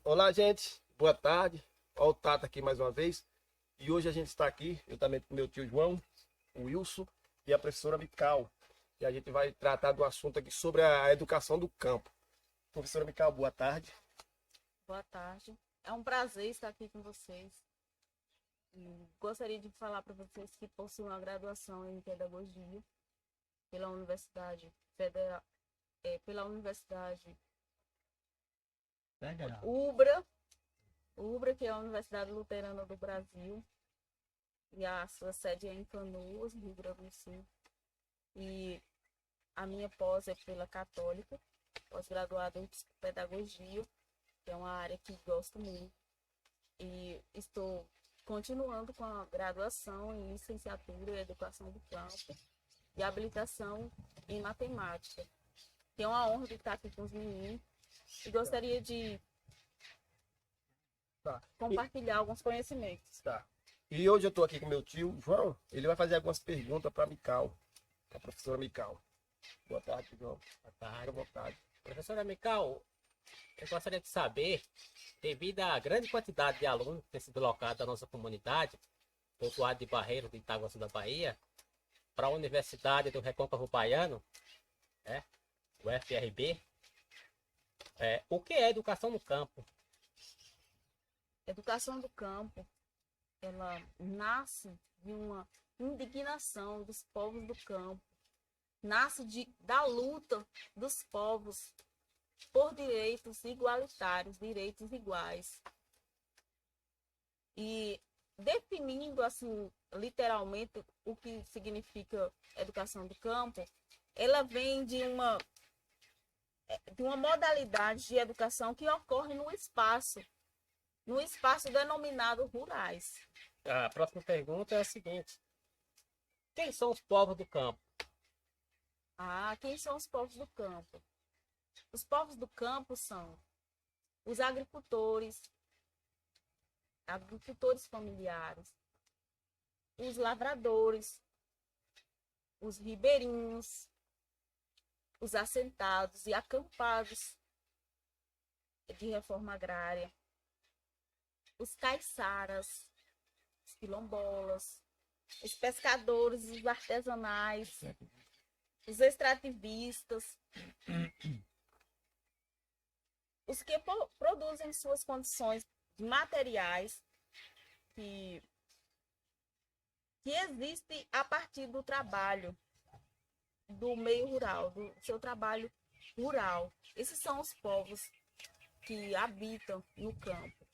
Olá, gente. Boa tarde. Olha o Tata aqui mais uma vez. E hoje a gente está aqui, eu também com meu tio João, o Wilson e a professora Mical. E a gente vai tratar do assunto aqui sobre a educação do campo. Professora Mical, boa tarde. Boa tarde. É um prazer estar aqui com vocês. E gostaria de falar para vocês que possuem uma graduação em pedagogia pela Universidade Federal, pela Universidade Legal. UBRA, que é a Universidade Luterana do Brasil, e a sua sede é em Canoas, Rio Grande do Sul. E a minha pós é pela Católica, pós-graduada em psicopedagogia, que é uma área que gosto muito. E estou continuando com a graduação em licenciatura em educação do campo e habilitação em matemática. Tenho a honra de estar aqui com os meninos e gostaria de Tá. compartilhar alguns conhecimentos. Tá. E hoje eu estou aqui com meu tio João. Ele vai fazer algumas perguntas para a Mical, para a professora Mical. Boa tarde, João. Boa Fica à tarde. vontade. Professora Mical, eu gostaria de saber, devido à grande quantidade de alunos que tem se deslocado da nossa comunidade, povoado de Barreiro, de Itaguaçu da Bahia, para a Universidade do Recôncavo Baiano, né, o FRB, o que é educação no campo? Educação do campo, ela nasce de uma indignação dos povos do campo, nasce da luta dos povos por direitos igualitários, direitos iguais. E definindo assim literalmente o que significa educação do campo, ela vem de uma modalidade de educação que ocorre no espaço denominado rurais. A próxima pergunta é a seguinte: quem são os povos do campo? Quem são os povos do campo? Os povos do campo são os agricultores familiares, os lavradores, os ribeirinhos, os assentados e acampados de reforma agrária, os caiçaras, os quilombolas, os pescadores, os artesanais, os extrativistas, os que produzem suas condições materiais que existem a partir do trabalho do meio rural, do seu trabalho rural. Esses são os povos que habitam no campo.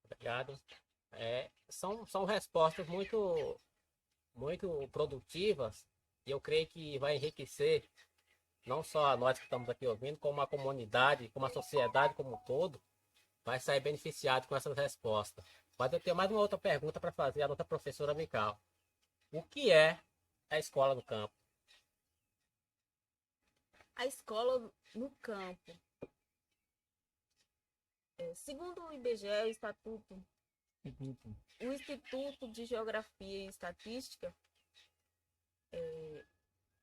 Obrigado. São respostas muito produtivas e eu creio que vai enriquecer não só a nós que estamos aqui ouvindo, como a comunidade, como a sociedade como um todo, vai sair beneficiado com essas respostas. Mas eu tenho mais uma outra pergunta para fazer à nossa professora Mical. O que é a escola no campo? A escola no campo. Segundo o IBGE, o Instituto de Geografia e Estatística,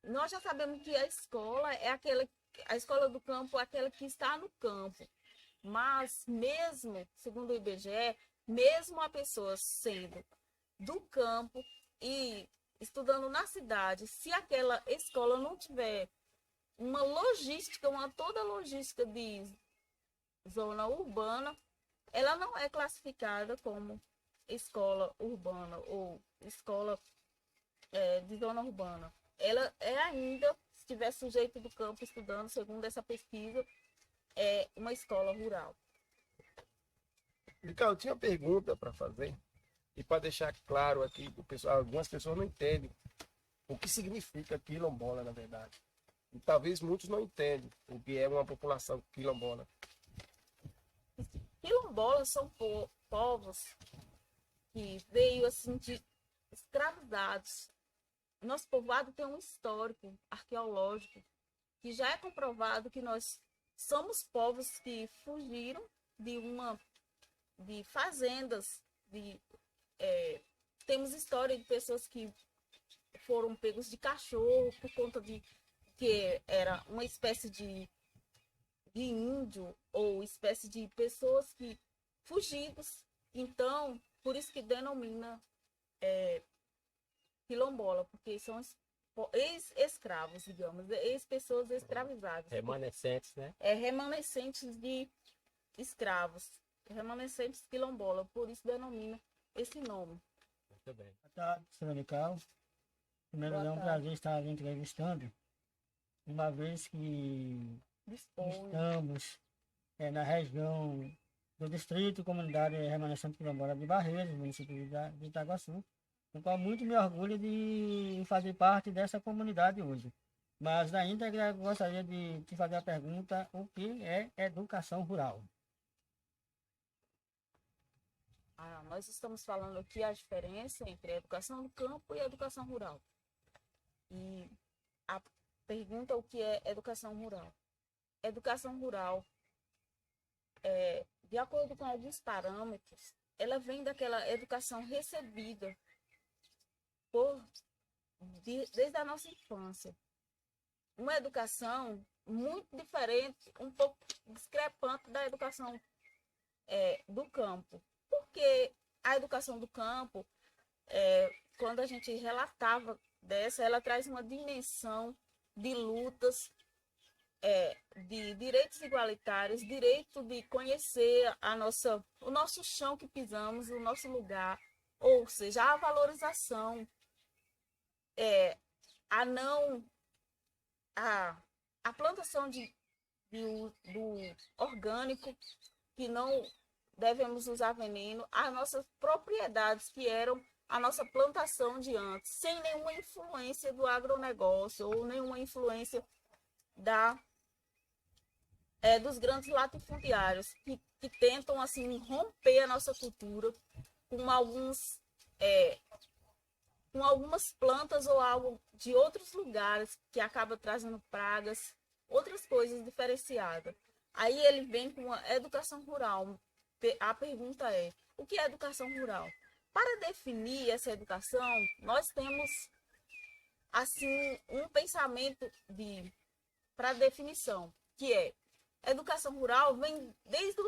nós já sabemos que a escola do campo é aquela que está no campo. Mas mesmo, segundo o IBGE, mesmo a pessoa sendo do campo e estudando na cidade, se aquela escola não tiver toda a logística de zona urbana, ela não é classificada como escola urbana ou escola de zona urbana. Ela é ainda, se estiver sujeito do campo estudando, segundo essa pesquisa, é uma escola rural. Mical, eu tinha uma pergunta para fazer. E para deixar claro aqui, algumas pessoas não entendem o que significa quilombola, na verdade. E talvez muitos não entendem o que é uma população quilombola. Quilombolas são povos que veio assim de escravizados. Nosso povoado tem um histórico arqueológico que já é comprovado que nós somos povos que fugiram de fazendas, temos história de pessoas que foram pegos de cachorro por conta de que era uma espécie índio ou espécie de pessoas que fugidos. Então, por isso que denomina quilombola, porque são ex-escravos, digamos, ex-pessoas escravizadas. Remanescentes, né? Remanescentes de escravos, remanescentes quilombola, por isso denomina esse nome. Muito bem. Boa tarde, professora Mical. Primeiro, Boa é um tarde. prazer estar lhe entrevistando, uma vez que Dispõe. estamos na região do Distrito Comunidade Remanescente Quilombola de Barreiros, município de Itaguaçu, no qual muito me orgulho de fazer parte dessa comunidade hoje. Mas, na íntegra, eu gostaria de te fazer a pergunta: o que é educação rural? Nós estamos falando aqui a diferença entre a educação do campo e a educação rural. E a pergunta é o que é educação rural. Educação rural, de acordo com alguns parâmetros, ela vem daquela educação recebida desde a nossa infância. Uma educação muito diferente, um pouco discrepante da educação do campo. Porque a educação do campo, quando a gente relatava dessa, ela traz uma dimensão de lutas, de direitos igualitários, direito de conhecer o nosso chão que pisamos, o nosso lugar, ou seja, a valorização, a plantação do orgânico, que não devemos usar veneno, as nossas propriedades, que eram a nossa plantação de antes, sem nenhuma influência do agronegócio ou nenhuma influência dos grandes latifundiários que tentam assim romper a nossa cultura com algumas plantas ou algo de outros lugares que acaba trazendo pragas, outras coisas diferenciadas. Aí ele vem com a educação rural. A pergunta é: o que é educação rural? Para definir essa educação, nós temos assim um pensamento para definição, que é: educação rural vem desde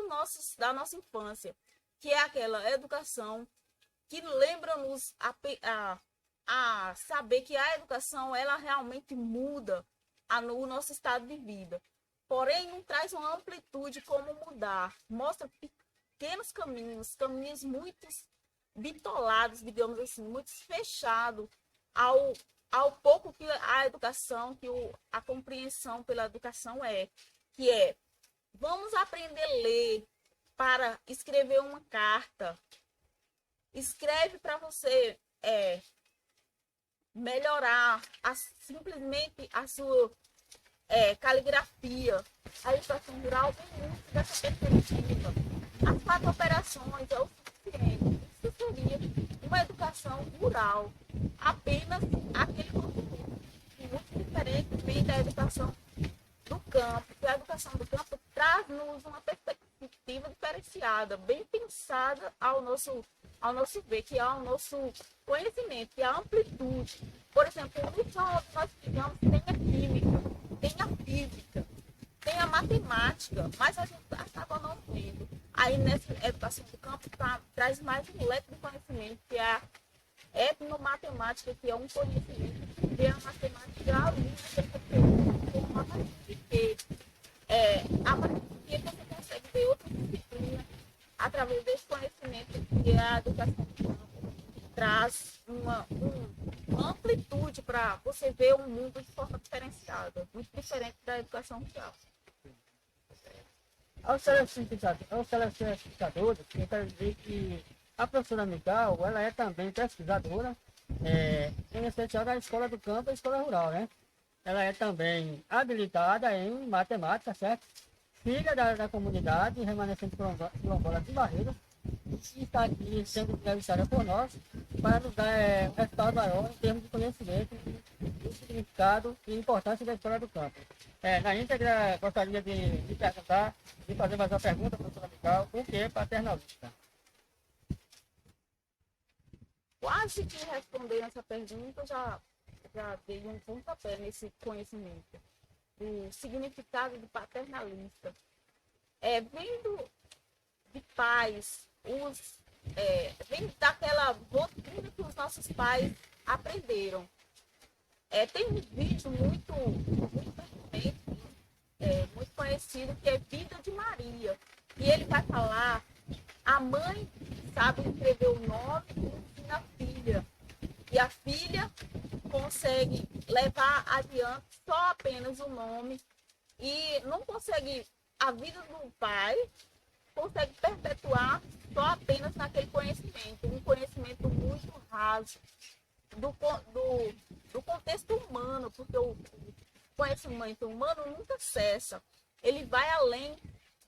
da nossa infância, que é aquela educação que lembra-nos a saber que a educação ela realmente muda o nosso estado de vida. Porém, não traz uma amplitude como mudar. Mostra pequenos caminhos muito bitolados, digamos assim, muito fechados ao pouco que a educação, que a compreensão pela educação que é: vamos aprender a ler para escrever uma carta. Escreve para você melhorar simplesmente a sua caligrafia. A educação rural vem muito dessa perspectiva. As 4 operações é o suficiente. Isso seria uma educação rural. Apenas aquele conteúdo muito diferente vem da educação do campo. A educação do campo traz-nos uma perspectiva diferenciada, bem pensada ao nosso ver, que é o nosso conhecimento, que é a amplitude. Por exemplo, no chão nós digamos, tem a química, tem a física, tem a matemática, mas a gente acaba não tendo. Aí nessa educação do campo traz mais um leque de conhecimento, que é a etnomatemática, que é um conhecimento que vê a matemática além daquele conteúdo, como a matemática. A matemática você consegue ver outras disciplinas através desse conhecimento que a educação do campo traz uma amplitude para você ver o mundo de forma diferenciada, muito diferente da educação rural. Aos telespectadores, eu quero dizer que a professora Mical, ela é também pesquisadora, em especial da Escola do Campo e Escola Rural, né? Ela é também habilitada em matemática, certo? Filha da comunidade remanescente quilombola de Barreiros, e está aqui sendo entrevistada por nós para nos dar um resultado maior em termos de conhecimento do significado e importância da Escola do Campo. Na íntegra, gostaria de perguntar, de fazer mais uma pergunta, professora Mical: o que é paternalista? Quase que respondendo essa pergunta, já dei um pontapé nesse conhecimento. do significado do paternalista. Vendo de pais, vem daquela rotina que os nossos pais aprenderam. Tem um vídeo muito conhecido que é Vida de Maria. E ele vai falar, a mãe sabe escrever o nome e ensina a filha. E a filha consegue levar adiante só apenas o nome e não consegue, a vida do pai consegue perpetuar só apenas naquele conhecimento, um conhecimento muito raso do contexto humano, porque o conhecimento humano nunca cessa, ele vai além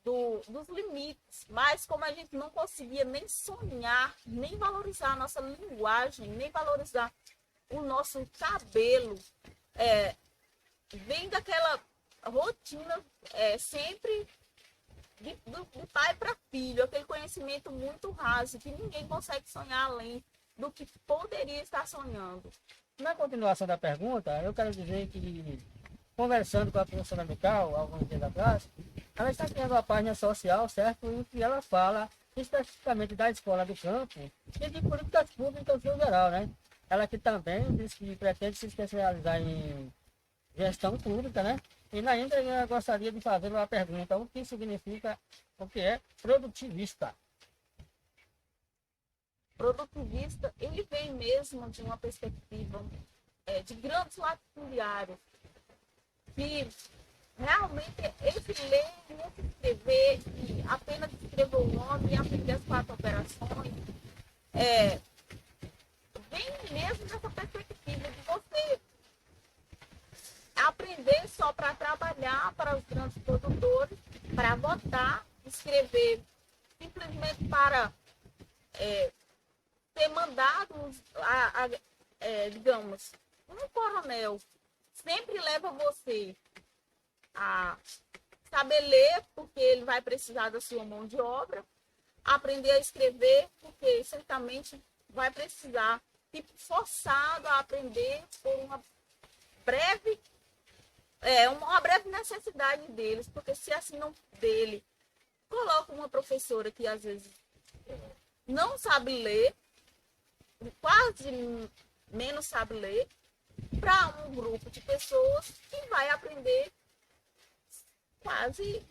dos limites, mas como a gente não conseguia nem sonhar, nem valorizar a nossa linguagem, nem valorizar o nosso cabelo, vem daquela rotina sempre de pai para filho, aquele conhecimento muito raso, que ninguém consegue sonhar além do que poderia estar sonhando. Na continuação da pergunta, eu quero dizer que, conversando com a professora Mical, alguns dias atrás, ela está criando uma página social, certo? Em que ela fala especificamente da escola do campo e de políticas públicas no geral, né? Ela que também diz que pretende se especializar em gestão pública, né? E na íntegra eu gostaria de fazer uma pergunta: o que significa, o que é produtivista? Produtivista, ele vem mesmo de uma perspectiva de grandes latifundiários, que realmente esse ler e esse escrever, e apenas escrever o nome e aprender as 4 operações, vem mesmo dessa perspectiva de você aprender só para trabalhar para os grandes produtores, para votar, escrever simplesmente para ter mandado, digamos, um coronel sempre leva você a saber ler, porque ele vai precisar da sua mão de obra, aprender a escrever, porque certamente vai precisar, tipo, forçado a aprender por uma breve necessidade deles, porque se assinam dele, coloca uma professora que às vezes não sabe ler, quase menos sabe ler, para um grupo de pessoas que vai aprender quase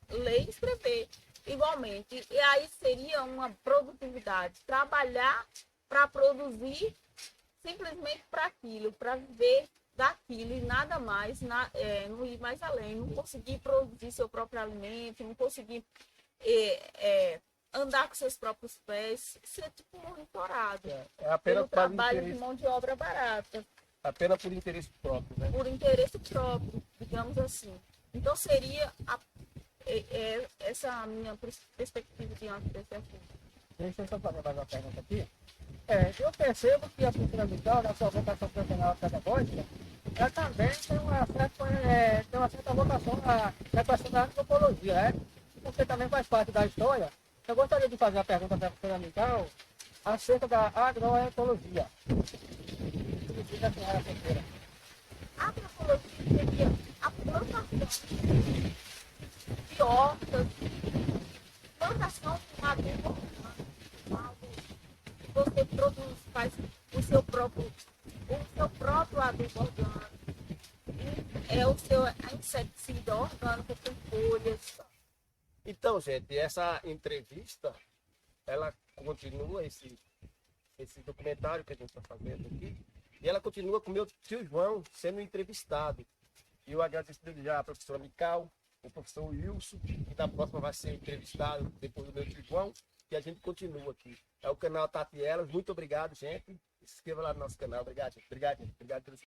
ler e escrever igualmente. E aí seria uma produtividade, trabalhar para produzir simplesmente para aquilo, para viver daquilo e nada mais, não ir mais além, não conseguir produzir seu próprio alimento, não conseguir andar com seus próprios pés, ser tipo monitorado. Apenas pelo trabalho de mão de obra barata. Apenas por interesse próprio, né? Por interesse próprio, digamos assim. Então seria essa a minha perspectiva diante desse assunto. Deixa eu só fazer mais uma pergunta aqui. Eu percebo que a cultura vital, na sua vocação profissional pedagógica, ela também tem uma certa vocação na questão da antropologia, né? Porque também faz parte da história. Eu gostaria de fazer uma pergunta para a professora Mical acerca da agroecologia. Significa a senhora professora. A agroecologia seria a plantação de hortas, plantação com adubo orgânico, que você produz, faz o seu próprio adubo orgânico, e o seu inseticida orgânico com folhas. Então, gente, essa entrevista, ela continua, esse documentário que a gente está fazendo aqui, e ela continua com o meu tio João sendo entrevistado. E eu agradeço desde já a professora Mical, o professor Wilson, que na próxima vai ser entrevistado depois do meu tio João, e a gente continua aqui. É o canal Tati Elas. Muito obrigado, gente. Se inscreva lá no nosso canal. Obrigado, gente. Obrigado, gente. Obrigado pelo